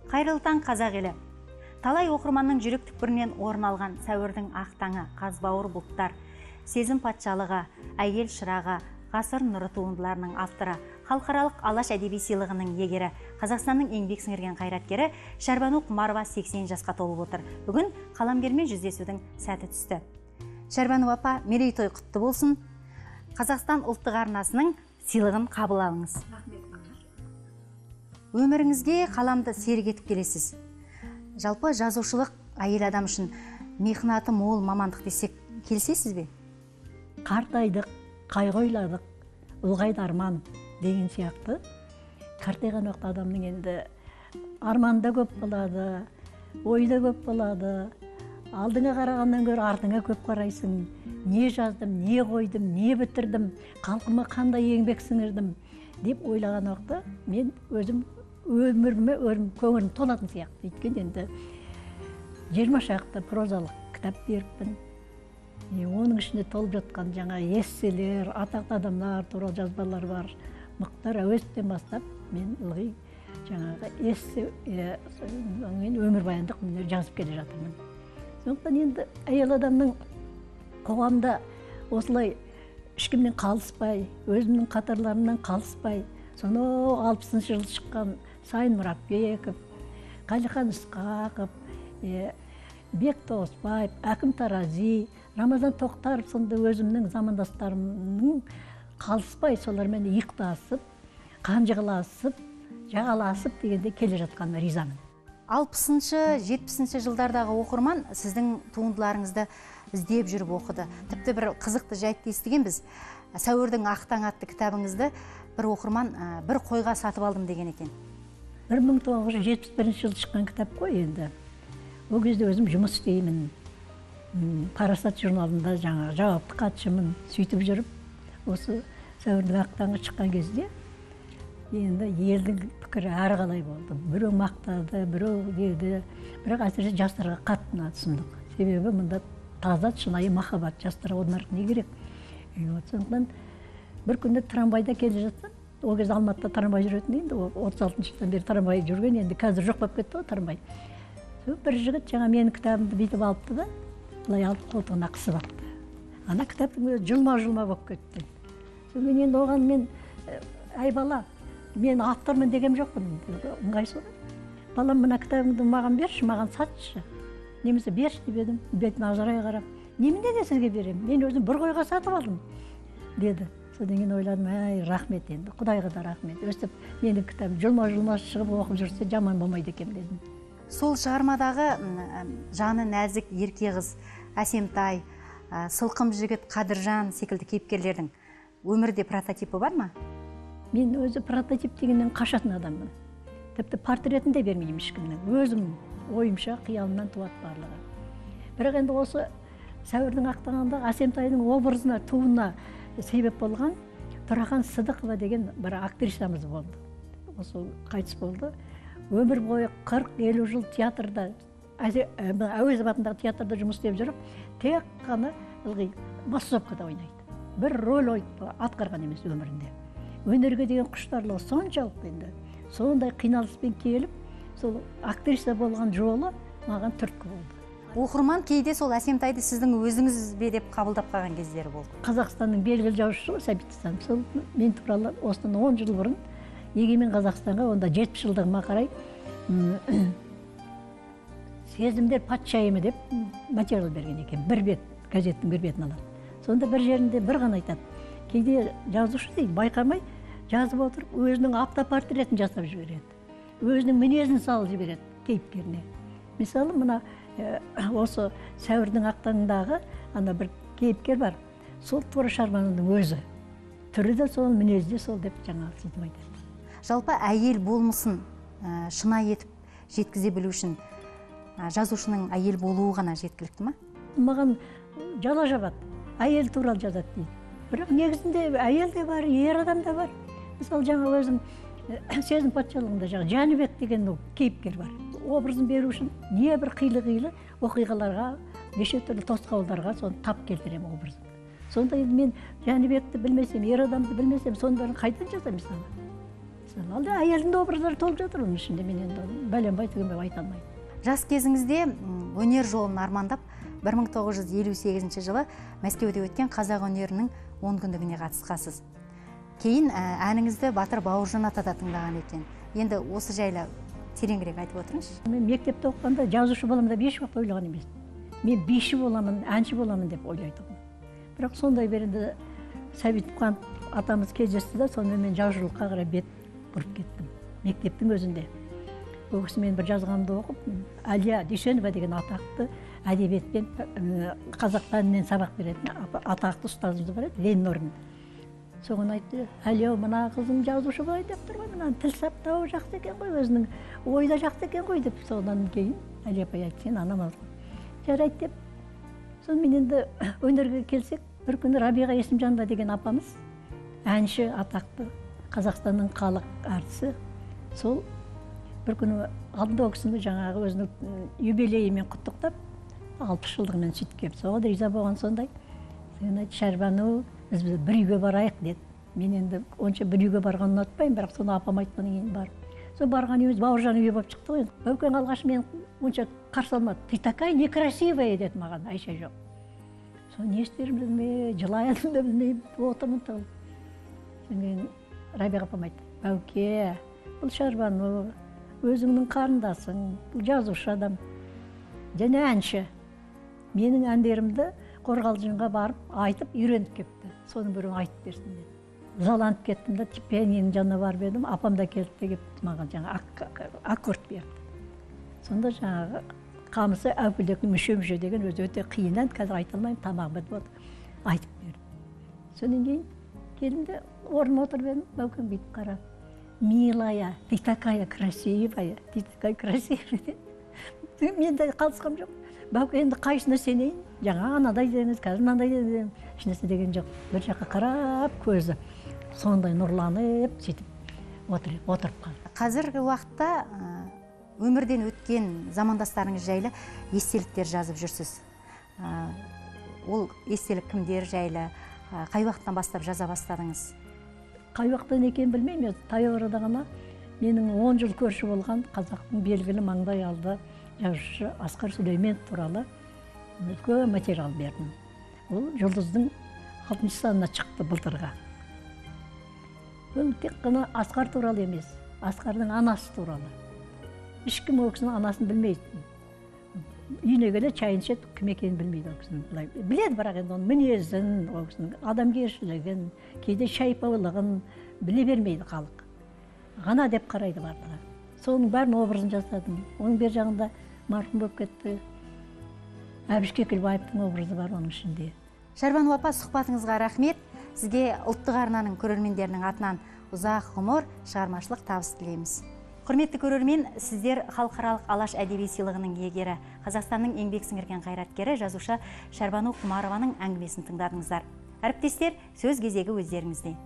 Қайырлы таң қазақ елі. Талай оқырманның жүрек түкпірінен орын алған сәуірдің ақ таңы, қазбауыр бұлттар, сезім патшалығы, әйел шырағы, ғасыр нұры туындыларының авторы, халықаралық Алаш әдеби сыйлығының иегері, Қазақстанның еңбек сіңірген қайраткері Шәрбану Құмарова 80 жасқа толып отыр. Бүгін қаламгермен жүздесудің сәті түсті. Шәрбану апа, мерейтой құтты болсын. Қазақстан ұлттық арнасының сыйлығын қабыл алыңыз. Өміріңізге қаламды серік етіп келесіз. Жалпы жазушылық әйел адам үшін мехнаты мол мамандық десек келісесіз бе? Қартайдық, қайғойладық, ұлғайды арман деген сияқты. Қартайған уақытта адамның енді арманда көп болады, ойда көп болады. Алдыңа қарағаннан гөрі артыңа көп қарайсың. Не жаздым, не қойдым, не бітірдім, халқыма қандай еңбек сіңірдім деп ойлаған уақытта мен өзім өміріме көңілім толатын сияқты. Өйткені енді 20 шақты прозалық кітап беріппін. Оның ішінде толып жатқан жаңа эсселер, атақты адамдар туралы жазбалар бар. Мұхтар Әуезовтен бастап мен ылғи жаңағы эссе, өмірбаяндық жазып келе жатырмын. Сондықтан енді әйел адамның қоғамда осылай ешкімнен қалыспай, өзімнің қатарларымнан қалыспай, сонау 60-шы жылы шыққан Сайын Мұратбеков, Қалихан Ысқақов, Бек Тоғысбаев, Әкім Тарази, Рамазан Тоқтаров сынды өзімнің замандастарымның қалыспай солармен иықтасып, қанжығаласып, жағаласып дегенде келе жатқаныма ризамын. 60-шы, 70-шы жылдардағы оқырман сіздің туындыларыңызды іздеп жүріп оқыды. Тіпті бір қызықты жайтты естігенбіз. Сәуірдің ақ таң атты кітабыңызды бір оқырман бір қойға сатып алдым деген екен. 1971 жылы шыққан кітап қой енді. Ол кезде өзім жұмыс істеймін. Парасат журналында жаңа жауапты хатшымын. Сөйтіп жүріп, осы сәуірдің ақ таңы шыққан кезде енді елдің пікірі әрі қалай болды. Біреу мақтады, біреу деді. Бірақ әсіресе жастарға қатты ұнады. Себебі мұнда таза шынайы махаббат, жастарға онар не керек. Сондықтан бір күнде трамвайда келе жатсам, ол кезде Алматыда трамвай жүретін енді, 36 жылдан бері трамвай жүрген, енді қазір жоқ болып кетті ғой трамвай. Бір жігіт жаңа менің кітабымды бүйтіп алыпты да, былай алып қолтығына қысып алыпты. Ана кітаптың өзі жылма болып кетті. Мен енді оған әй бала, мен автормын деген жоқпын, ыңғайсыз ғой. Балам, мына кітабыңды маған берші, маған сатшы. Немесе берші деп едім, бетіме ажырай қарап. Немене де сізге берем? Мен өзім бір қойға сатып алдым, деді. Содан кейін ойладым, рахмет енді, Құдайға да рахмет. Өстіп, менің кітабым жылма шығып оқып жүрсе жаман болмайды екен дедім. Сол шығармадағы жаны нәзік ерке қыз, Әсемтай, сылқым жігіт Қадыржан секілді кейіпкерлердің өмірде прототипі бар ма? Мен өзі прототип дегеннен қашатын адаммын. Тіпті портретін де бермеймін ешкімнің. Өзім ойымша қиялымнан туады барлығы. Бірақ енді осы сәуірдің ақ таңында Әсемтайдың образына, туына себеп болған Тұрахан Сыдықова деген бір актрисамыз болды. Осы қайтыс болды. Өмір бойы 40-50 жыл театрда, Әуезов атындағы театрда жұмыс істеп жүріп, тек қана ылғи массовкада ойнайды. Бір рөл атқарған емес өмірінде. Өнерге деген құштарлығы соншалықты енді. Сондай қиналыспен келіп, сол актриса болған жолы маған түрткі болды. Оқырман кейде сол Әсемтайды сіздің өзіңіз бе деп қабылдап қалған кездері болды. Қазақстанның белгілі жазушысы Сәбит Асан. Сол мен туралы осыдан 10 жыл бұрын Егемен Қазақстанға, онда 70 жылдығыма қарай сезімдер патшайымы деп материал берген екен. Бір бет, газеттің бір бетін алады. Сонда бір жерінде бір ғана айтады. Кейде жазушы дейді, байқамай жазып отырып, өзінің автопортретін жасап жібереді. Өзінің мінезін салып жібереді кейіпкеріне. Мысалы, мына осы сәуірдің ақ таңындағы ана бір кейіпкер бар. Сол тура Шәрбанудың өзі. Түрі де сол, мінезі де сол деп жаңа сөйтіп айтады. Жалпы әйел болмысын шынай етіп жеткізе білу үшін жазушының әйел болуы ғана жеткілікті ма? Маған жала жабады. Әйел туралы жазады дейді. Бірақ негізінде әйел де бар, ер адам да бар. Мысалы, жаңа өзім сезім патшалығында жаңа Жәнібек деген кейіпкер бар. Образын беру үшін не бір қилы-қилы оқиғаларға, неше түрлі тосқауылдарға соны тап келтірем образын. Сонда мен Жәнібекті білмесем, ер адамды білмесем, сондарын қайдан жазамын мысалы? мысалы ал әйелдің образдары толып жатыр оның ішінде. Мен енді бәленбай түгенбай айта алмаймын. Жас кезіңізде өнер жолын армандап 1958 жылы Мәскеуде өткен қазақ өнерінің 10 күндігіне қатысқасыз. Кейін әніңізді Батыр Бауыржан атада тыңдаған екен. Енді осы жайлы тереңірек айтып отырыңызшы. Мен мектепте оқығанда жазушы боламын деп еш уақытта ойлаған емес. Мен биші боламын, әнші боламын деп ойлайтынмын. Бірақ сондай берінде Сәбитов атамыз кездесті де, сонымен мен жазушылыққа қарай бет бұрып кеттім. Мектептің өзінде. Ол кісі мен бір жазғанымды оқып, Әлия Дүйсенова деген атақты әдебиетпен қазақ пәнінен сабақ беретін атақты ұстазымыз бар еді, Ленин орын. Соған айтты, Әлия, мына қызым жазушы болайын деп тұр ғой, мына тіл саптауы жақсы екен ғой, өзінің ойы да жақсы екен ғой деп. Содан кейін Әлия апай айтты, сен анам алдың. Жарайды деп. Сонымен енді өнерге келсек, бір күні Рабиға Есімжанова деген апамыз, әнші атақты Қазақстанның халық әртісі, сол бір күні алдында кісіні жаңағы өзінің юбилейімен құттықтап, 60 жылдығымен сөйтіп келіп, соған риза болған сондай. Sen айтты, Шәрбану, біз бір үйге барайық деді. Мен енді онша бір үйге барғанын ұнатпаймын, бірақ соны апам айтқаннан кейін барып. Сол барған үйіміз Бауыржан үйі болып шықты ғой. Бәукең алғаш мен онша қарсы алмады. Ты такая некрасивая деді маған, Айша жоқ. Соны не істерімді білмей, жылайын да білмей отырмын тығылып. Содан кейін Рабиға апам айтты, Бәуке, бұл Шәрбану, өзіңнің қарындасың, бұл жазушы адам, және әнші. Менің әндерімді Қорғалжынға барып, айтып, үйреніп кепті. Соның бірін айтып берсін деді. Заланып кеттім да, пианиноның жанына барып едім, апам да келді де кепті маған жаңа аккорд берді. Сонда жаңағы қамысы әупілдектің мүше деген өзі өте қиын ән, қазір айта алмаймын, тамақ бітіп отыр, айтып берді. Содан кейін келдім де орныма отырып едім, Бәукең бүйтіп қарап, милая, ты такая красивая, ты такая красивая. Мен де қалысқам жоқ. Бәуке енді қайсына сенейін, жаңа анадай деңіз, қазір мынандай деңіз, ешнәрсе деген жоқ. Бір жаққа қарап көзі сондай нұрланып, сөйтіп отырып қалды. Қазіргі уақытта өмірден өткен замандастарыңыз жайлы естеліктер жазып жүрсіз. Ол естелік кімдер жайлы, қай уақыттан бастап жаза бастадыңыз? Қай уақыттан екенін білмеймін, таяу арада ғана менің 10 жыл көрші болған қазақтың белгілі маңдай алды жазушы Асқар Сүлейменов туралы үлкен материал бердім. Ол жұлдыздың 6 санына шықты былтырға. Ол тек қана Асқар туралы емес, Асқардың анасы туралы. Ешкім ол кісінің анасын білмейді. Үйіне келе чайын ішеді, кім екенін білмейді ол кісінің. Біледі, бірақ енді оның мінезін, ол кісінің адамгершілігін, кейде шайпаулығын біле бермейді халық. Ғана деп қарайды барлығы. Соның бәрін образын жасадым. Оның бер жағында марқұм болып кетті. Әбіш Кекілбаевтың образы бар оның ішінде. Шәрбану апа, сұхбатыңызға рахмет. Сізге ұлттық арнаның көрермендерінің атынан ұзақ ғұмыр, шығармашылық табыс тілейміз. Құрметті көрермен, сіздер халықаралық Алаш әдеби сыйлығының иегері, Қазақстанның еңбек сіңірген қайраткері, жазушы Шәрбану Құмарованың әңгімесін тыңдадыңыздар. Әріптестер, сөз кезегі өздеріңізде.